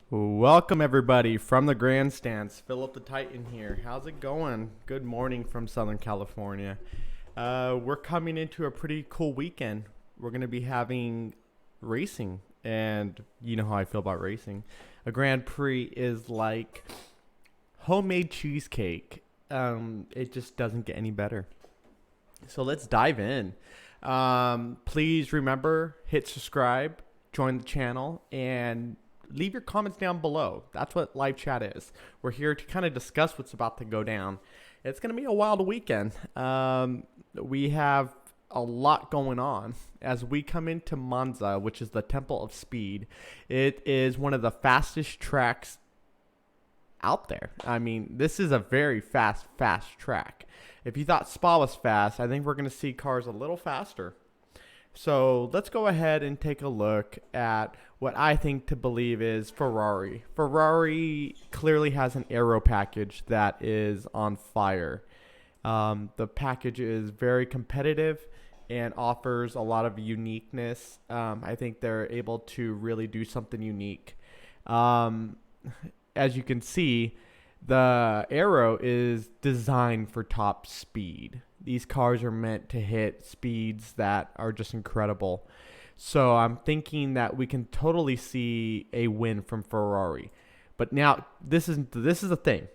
Welcome everybody from the grandstands. Philip the Titan here. How's it going? Good morning from Southern California. We're coming into a pretty cool weekend. We're going to be having racing, and you know how I feel about racing. A Grand Prix is like homemade cheesecake. It just doesn't get any better. So let's dive in. Please remember, hit subscribe, join the channel, and leave your comments down below. That's what live chat is. We're here to kind of discuss what's about to go down. It's going to be a wild weekend. We have a lot going on as we come into Monza, which is the Temple of Speed. It is one of the fastest tracks out there. I mean, this is a very fast track. If you thought Spa was fast, I think we're going to see cars a little faster. So let's go ahead and take a look at what I think to believe is Ferrari. Ferrari clearly has an aero package that is on fire. The package is very competitive and offers a lot of uniqueness. I think they're able to really do something unique. As you can see, the aero is designed for top speed. These cars are meant to hit speeds that are just incredible. So I'm thinking that we can totally see a win from Ferrari. But now this is the thing.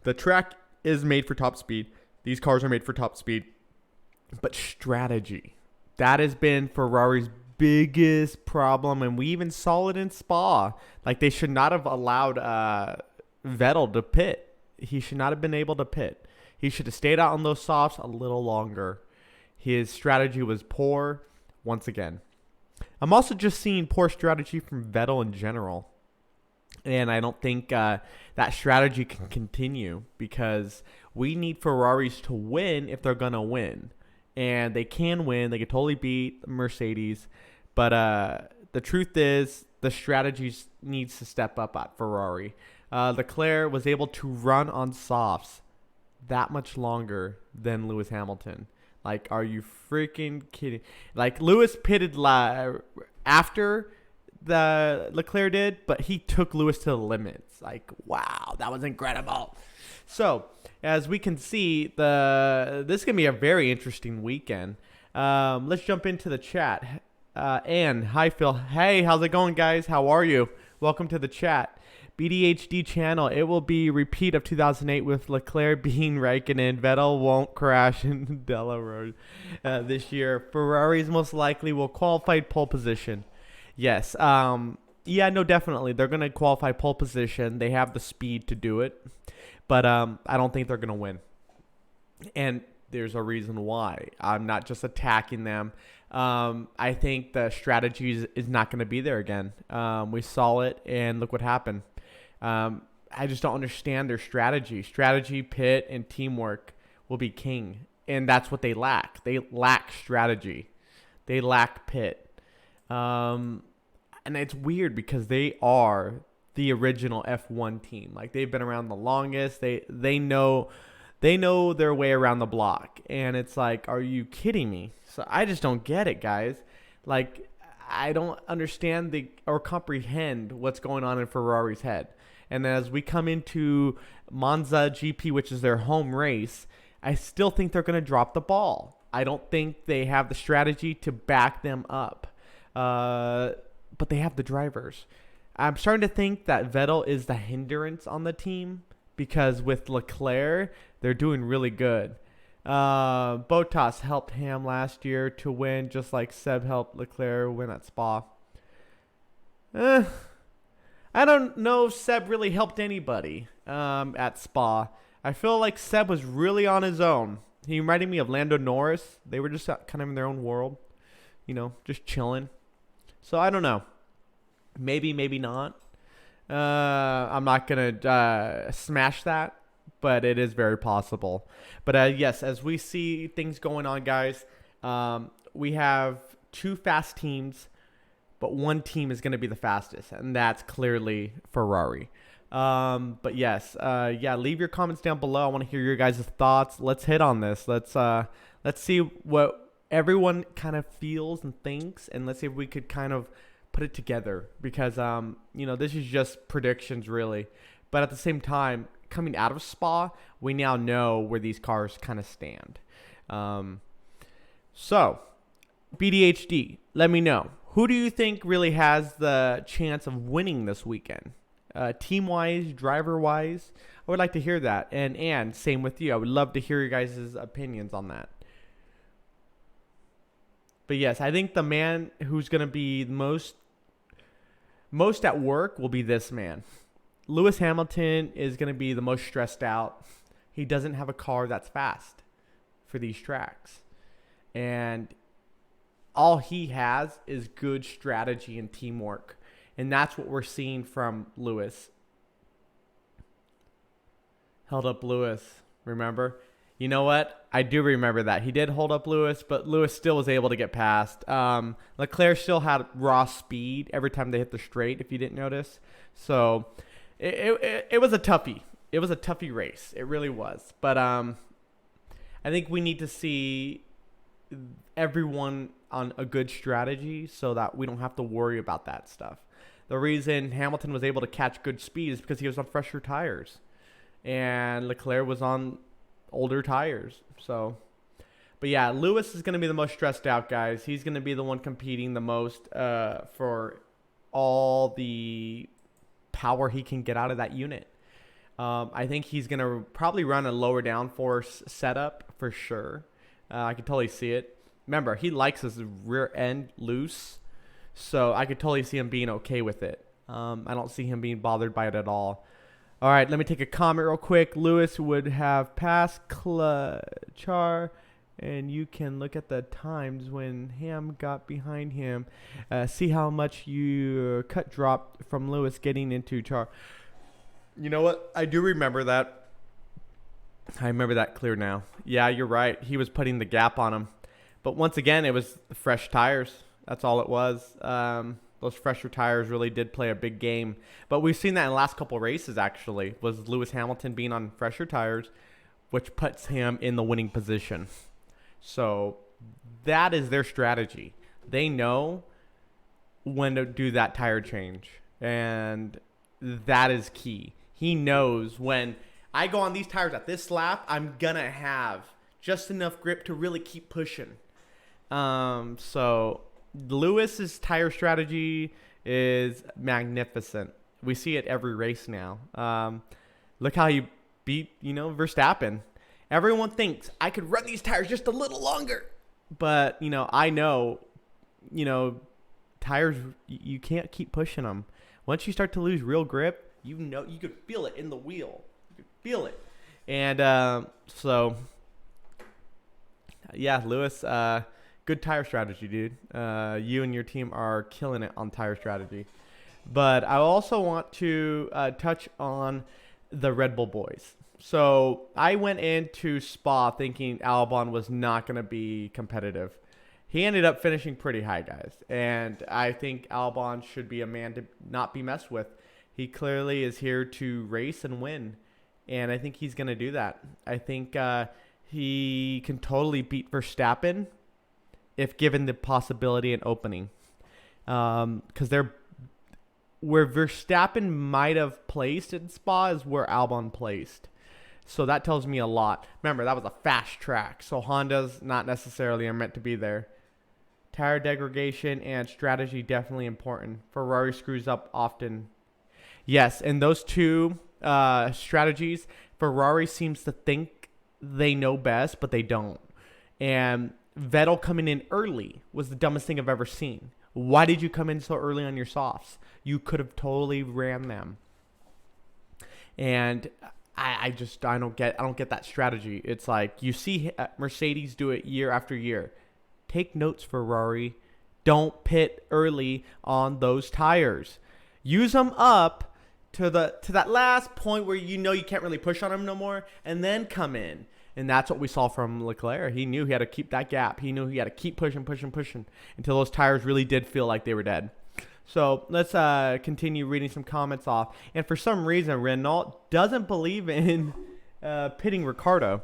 The track is made for top speed. These cars are made for top speed. But strategy, that has been Ferrari's biggest problem, and we even saw it in Spa. Like, they should not have allowed Vettel to pit. He should not have been able to pit. He should have stayed out on those softs a little longer. His strategy was poor once again. I'm also just seeing poor strategy from Vettel in general. And I don't think that strategy can continue, because we need Ferraris to win if they're going to win. And they can win. They can totally beat Mercedes. But the truth is, the strategy needs to step up at Ferrari. Leclerc was able to run on softs that much longer than Lewis Hamilton. Like, are you freaking kidding? Like, Lewis pitted after the Leclerc did, but he took Lewis to the limits. Like, wow, that was incredible. So, as we can see, this is going to be a very interesting weekend. Let's jump into the chat. Ann, hi Phil. Hey, how's it going, guys? How are you? Welcome to the chat. BDHD channel, it will be repeat of 2008 with Leclerc being Raikkonen. Vettel won't crash in Delaware this year. Ferraris most likely will qualify pole position. Yes. Yeah, no, definitely. They're going to qualify pole position. They have the speed to do it. But I don't think they're going to win. And there's a reason why. I'm not just attacking them. I think the strategy is not going to be there again. We saw it, and look what happened. I just don't understand their strategy. Strategy, pit, and teamwork will be king. And that's what they lack. They lack strategy. They lack pit. And it's weird because they are the original F1 team. Like, they've been around the longest. They know their way around the block. And it's like, are you kidding me? So I just don't get it, guys. Like, I don't understand or comprehend what's going on in Ferrari's head. And as we come into Monza GP, which is their home race, I still think they're going to drop the ball. I don't think they have the strategy to back them up. But they have the drivers. I'm starting to think that Vettel is the hindrance on the team, because with Leclerc, they're doing really good. Bottas helped Ham last year to win, just like Seb helped Leclerc win at Spa. I don't know if Seb really helped anybody at Spa. I feel like Seb was really on his own. He reminded me of Lando Norris. They were just kind of in their own world, just chilling. So I don't know. Maybe, maybe not. I'm not going to smash that, but it is very possible. But yes, as we see things going on, guys, we have two fast teams, but one team is going to be the fastest, and that's clearly Ferrari. But yes, leave your comments down below. I want to hear your guys' thoughts. Let's hit on this. Let's see what everyone kind of feels and thinks, and let's see if we could kind of put it together because, this is just predictions really. But at the same time, coming out of Spa, we now know where these cars kind of stand. So, BDHD, let me know. Who do you think really has the chance of winning this weekend? Team-wise, driver-wise? I would like to hear that. And same with you. I would love to hear your guys' opinions on that. But yes, I think the man who's going to be most at work will be this man. Lewis Hamilton is going to be the most stressed out. He doesn't have a car that's fast for these tracks. And all he has is good strategy and teamwork. And that's what we're seeing from Lewis. Held up Lewis, remember? You know what? I do remember that. He did hold up Lewis, but Lewis still was able to get past. Leclerc still had raw speed every time they hit the straight, if you didn't notice. So it was a toughie. It was a toughie race. It really was. But I think we need to see everyone on a good strategy so that we don't have to worry about that stuff. The reason Hamilton was able to catch good speed is because he was on fresher tires. And Leclerc was on older tires. So, but yeah, Lewis is going to be the most stressed out, guys. He's going to be the one competing the most for all the power he can get out of that unit. I think he's going to probably run a lower downforce setup for sure. I can totally see it. Remember, he likes his rear end loose, so I could totally see him being okay with it. I don't see him being bothered by it at all. All right, let me take a comment real quick. Lewis would have passed Char, and you can look at the times when Ham got behind him. See how much you cut dropped from Lewis getting into Char. You know what? I do remember that. I remember that clear now. Yeah, you're right. He was putting the gap on him. But once again, it was fresh tires. That's all it was. Those fresher tires really did play a big game. But we've seen that in the last couple races, actually, was Lewis Hamilton being on fresher tires, which puts him in the winning position. So that is their strategy. They know when to do that tire change. And that is key. He knows when I go on these tires at this lap, I'm going to have just enough grip to really keep pushing. So Lewis's tire strategy is magnificent. We see it every race now. Look how he beat, Verstappen. Everyone thinks I could run these tires just a little longer. But, I know, tires, you can't keep pushing them. Once you start to lose real grip, you could feel it in the wheel. You could feel it. And yeah, Lewis, good tire strategy, dude. You and your team are killing it on tire strategy. But I also want to touch on the Red Bull boys. So I went into Spa thinking Albon was not going to be competitive. He ended up finishing pretty high, guys. And I think Albon should be a man to not be messed with. He clearly is here to race and win. And I think he's going to do that. I think he can totally beat Verstappen if given the possibility and opening. Because where Verstappen might have placed in Spa is where Albon placed. So that tells me a lot. Remember, that was a fast track. So Hondas not necessarily are meant to be there. Tire degradation and strategy definitely important. Ferrari screws up often. Yes, and those two strategies, Ferrari seems to think they know best, but they don't. And Vettel coming in early was the dumbest thing I've ever seen. Why did you come in so early on your softs? You could have totally ran them. And I don't get that strategy. It's like you see Mercedes do it year after year. Take notes, Ferrari. Don't pit early on those tires. Use them up to that last point where you can't really push on them no more, and then come in. And that's what we saw from Leclerc. He knew he had to keep that gap. He knew he had to keep pushing until those tires really did feel like they were dead. So let's continue reading some comments off. And for some reason, Renault doesn't believe in pitting Ricciardo.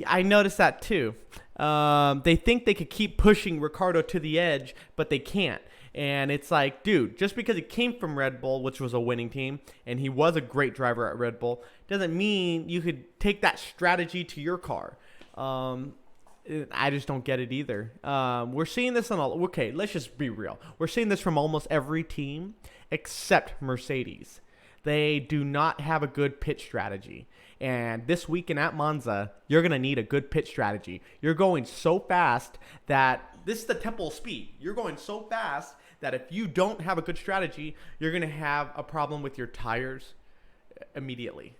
I noticed that too. They think they could keep pushing Ricardo to the edge, but they can't. And it's like, dude, just because he came from Red Bull, which was a winning team, and he was a great driver at Red Bull, doesn't mean you could take that strategy to your car. I just don't get it either. We're seeing this on all. Okay, let's just be real. We're seeing this from almost every team except Mercedes. They do not have a good pit strategy. And this weekend at Monza, you're going to need a good pit strategy. You're going so fast that this is the tempo of speed. You're going so fast that if you don't have a good strategy, you're going to have a problem with your tires immediately.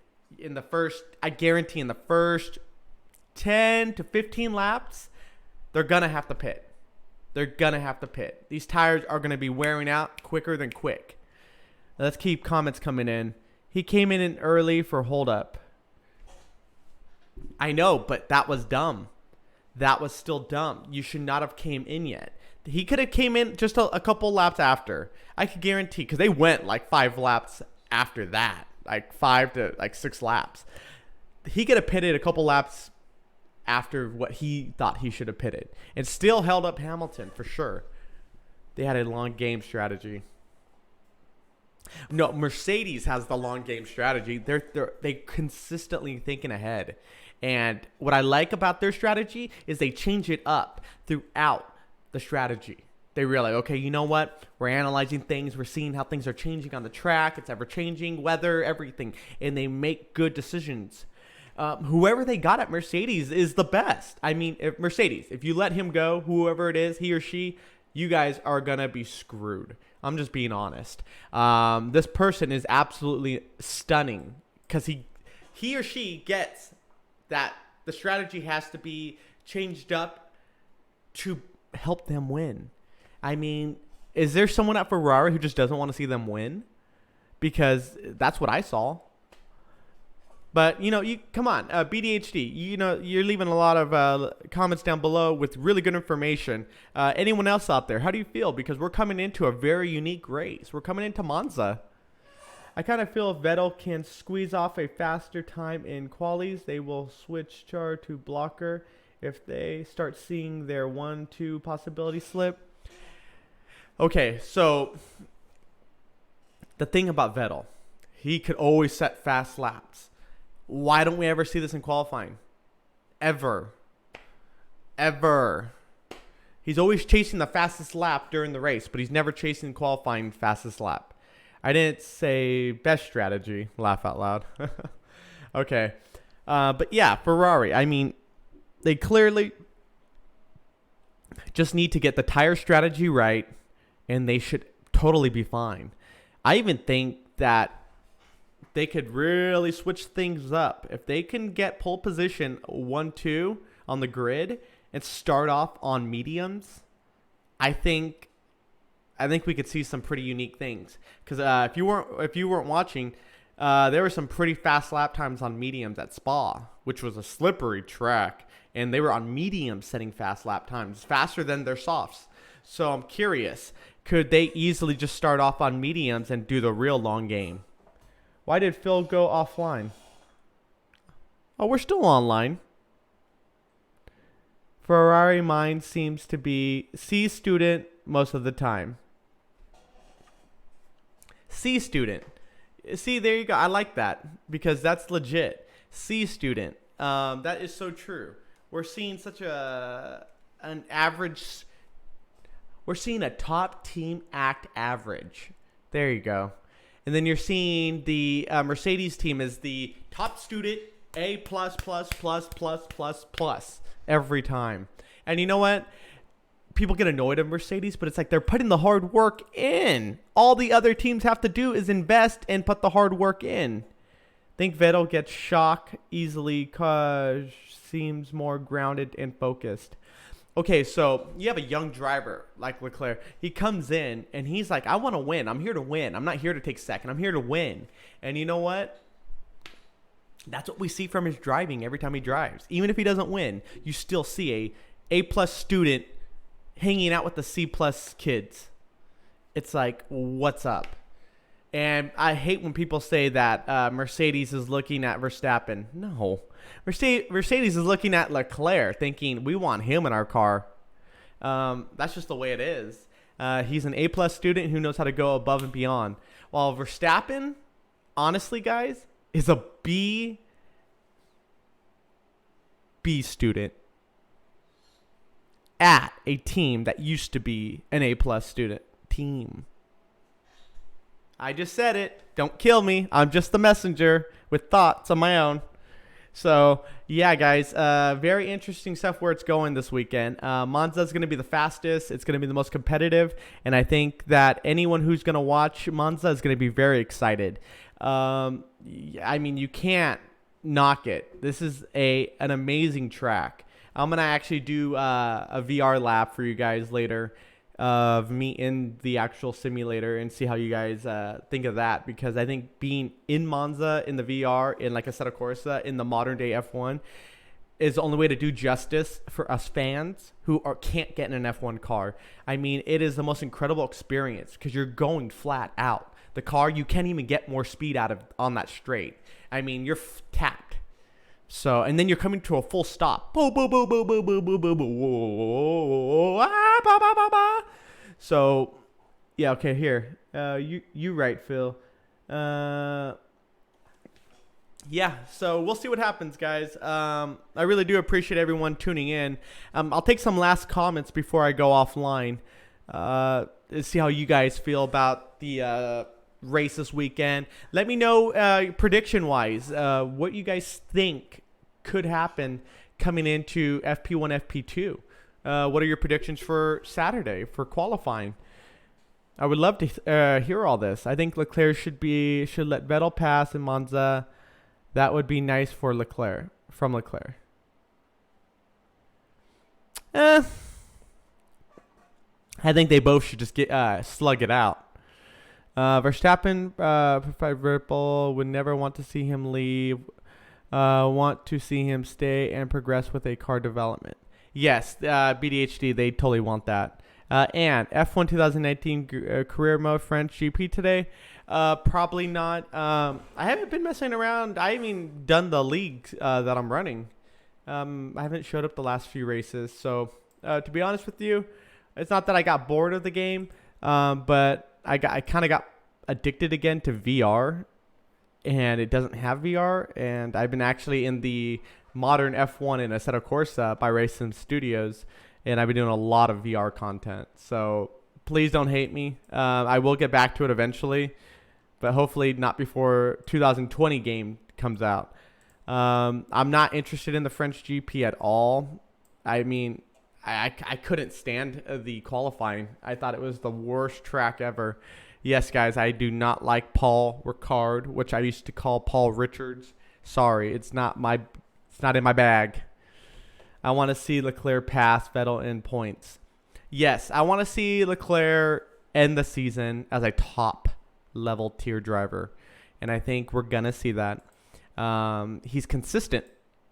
I guarantee in the first 10 to 15 laps, they're going to have to pit. These tires are going to be wearing out quicker than quick. Let's keep comments coming in. He came in early for holdup. I know, but that was dumb. That was still dumb. You should not have came in yet. He could have came in just a couple laps after. I could guarantee, because they went like 5 laps after that. Like 5 to 6 laps. He could have pitted a couple laps after what he thought he should have pitted. And still held up Hamilton, for sure. They had a long game strategy. No, Mercedes has the long game strategy. They consistently thinking ahead. And what I like about their strategy is they change it up throughout the strategy. They realize, okay, you know what? We're analyzing things. We're seeing how things are changing on the track. It's ever changing, weather, everything. And they make good decisions. Whoever they got at Mercedes is the best. I mean, if you let him go, whoever it is, he or she, you guys are going to be screwed. I'm just being honest. This person is absolutely stunning because he or she gets that the strategy has to be changed up to help them win. I mean, is there someone at Ferrari who just doesn't want to see them win? Because that's what I saw. But, you come on, BDHD, you're leaving a lot of comments down below with really good information. Anyone else out there, how do you feel? Because we're coming into a very unique race. We're coming into Monza. I kind of feel if Vettel can squeeze off a faster time in qualies, they will switch Char to blocker if they start seeing their 1-2 possibility slip. Okay, so the thing about Vettel, he could always set fast laps. Why don't we ever see this in qualifying? Ever. He's always chasing the fastest lap during the race, but he's never chasing qualifying fastest lap. I didn't say best strategy. Laugh out loud. Okay. But yeah, Ferrari. I mean, they clearly just need to get the tire strategy right, and they should totally be fine. I even think that they could really switch things up. If they can get pole position 1-2 on the grid and start off on mediums, I think we could see some pretty unique things. Because if you weren't watching, there were some pretty fast lap times on mediums at Spa, which was a slippery track, and they were on mediums setting fast lap times, faster than their softs. So I'm curious, could they easily just start off on mediums and do the real long game? Why did Phil go offline? Oh, we're still online. Ferrari mind seems to be C student most of the time. C student. See, there you go. I like that because that's legit. C student. That is so true. We're seeing such an average. We're seeing a top team act average. There you go. And then you're seeing the Mercedes team is the top student A++++++ every time. And you know what? People get annoyed at Mercedes, but it's like they're putting the hard work in. All the other teams have to do is invest and put the hard work in. Think Vettel gets shocked easily because seems more grounded and focused. Okay, so you have a young driver like Leclerc. He comes in and he's like, I want to win. I'm here to win. I'm not here to take second. I'm here to win. And you know what? That's what we see from his driving every time he drives. Even if he doesn't win, you still see A+ student hanging out with the C+ kids. It's like, what's up? And I hate when people say that Mercedes is looking at Verstappen. No. Mercedes is looking at Leclerc thinking we want him in our car. That's just the way it is. He's an A-plus student who knows how to go above and beyond. While Verstappen, honestly, guys, is a B student at a team that used to be an A-plus student team. I just said it. Don't kill me. I'm just the messenger with thoughts of my own. So, yeah, guys, very interesting stuff where it's going this weekend. Monza is going to be the fastest. It's going to be the most competitive. And I think that anyone who's going to watch Monza is going to be very excited. I mean, you can't knock it. This is an amazing track. I'm going to actually do a VR lab for you guys later of me in the actual simulator and see how you guys think of that, because I think being in Monza in the VR in like a Assetto Corsa in the modern day F1 is the only way to do justice for us fans who can't get in an F1 car. I mean, it is the most incredible experience because you're going flat out. The car, you can't even get more speed out of on that straight. I mean, you're tapped. So, and then you're coming to a full stop. Boo, boo, boo, boo, boo, boo, boo, boo, boo. Ah, ba, ba, ba, ba. So, yeah, okay, here. You right, Phil. Yeah, so we'll see what happens, guys. I really do appreciate everyone tuning in. I'll take some last comments before I go offline. See how you guys feel about the race this weekend. Let me know prediction-wise what you guys think could happen coming into FP1, FP2. What are your predictions for Saturday for qualifying? I would love to hear all this. I think Leclerc should let Vettel pass in Monza. That would be nice for Leclerc, from Leclerc. I think they both should just get slug it out. Verstappen, Red Bull, would never want to see him leave. Want to see him stay and progress with a car development. Yes, BDHD, they totally want that. And F1 2019 career mode French GP today. Probably not. I haven't been messing around. I haven't even done the league that I'm running. I haven't showed up the last few races. So to be honest with you, it's not that I got bored of the game, but I kind of got addicted again to VR, and it doesn't have VR. And I've been actually in the modern F1 in Assetto Corsa by Racing Studios, and I've been doing a lot of VR content. So please don't hate me. I will get back to it eventually, but hopefully not before 2020 game comes out. I'm not interested in the French GP at all. I mean, I couldn't stand the qualifying. I thought it was the worst track ever. Yes, guys, I do not like Paul Ricard, which I used to call Paul Richards. Sorry, it's not in my bag. I want to see Leclerc pass Vettel in points. Yes, I want to see Leclerc end the season as a top level tier driver, and I think we're gonna see that. He's consistent.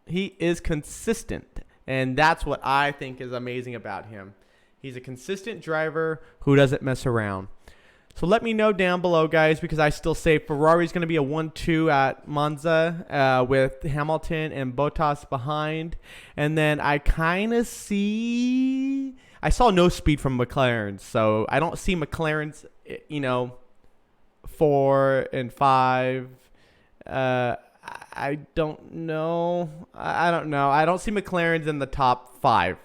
He is consistent. And that's what I think is amazing about him. He's a consistent driver who doesn't mess around. So let me know down below, guys, because I still say Ferrari's going to be a 1-2 at Monza with Hamilton and Bottas behind. And then I kind of see... I saw no speed from McLaren's, so I don't see McLaren's, 4 and 5. I don't know. I don't know. I don't see McLaren's in the top 5.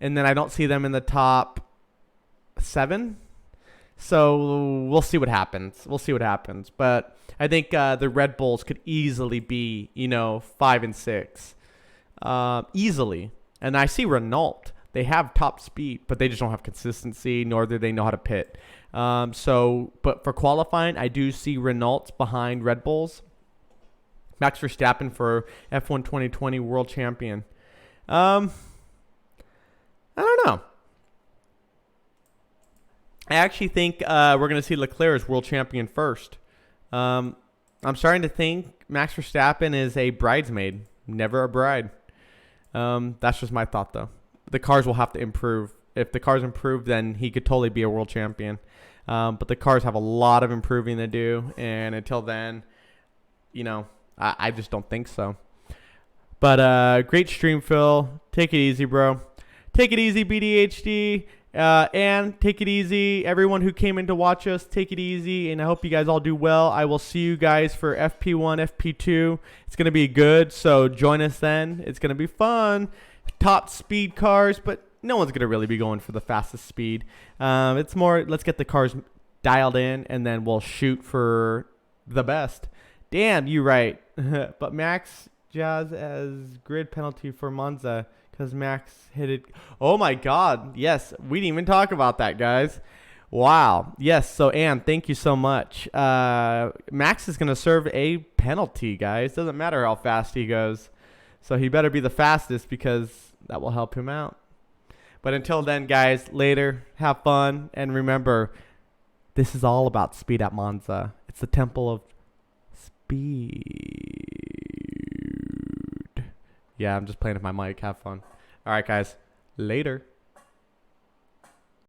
And then I don't see them in the top 7. So we'll see what happens. But I think the Red Bulls could easily be, 5 and 6. Easily. And I see Renault. They have top speed, but they just don't have consistency, nor do they know how to pit. But for qualifying, I do see Renault behind Red Bulls. Max Verstappen for F1 2020 World Champion. I don't know. I actually think we're going to see Leclerc as World Champion first. I'm starting to think Max Verstappen is a bridesmaid, never a bride. That's just my thought, though. The cars will have to improve If the cars improve, then he could totally be a world champion. But the cars have a lot of improving to do, and until then, I just don't think so. But great stream, Phil. Take it easy, bro. Take it easy, BDHD. And take it easy, everyone who came in to watch us. Take it easy, and I hope you guys all do well. I will see you guys for FP1, FP2. It's going to be good, so join us then. It's going to be fun. Top speed cars, but no one's going to really be going for the fastest speed. It's more, let's get the cars dialed in, and then we'll shoot for the best. Damn, you right. But Max Jazz as grid penalty for Monza. Because Max hit it. Oh, my God. Yes, we didn't even talk about that, guys. Wow. Yes, so, Ann, thank you so much. Max is going to serve a penalty, guys. Doesn't matter how fast he goes. So he better be the fastest because that will help him out. But until then, guys, later, have fun. And remember, this is all about speed at Monza. It's the temple of speed. Yeah, I'm just playing with my mic. Have fun. All right, guys. Later.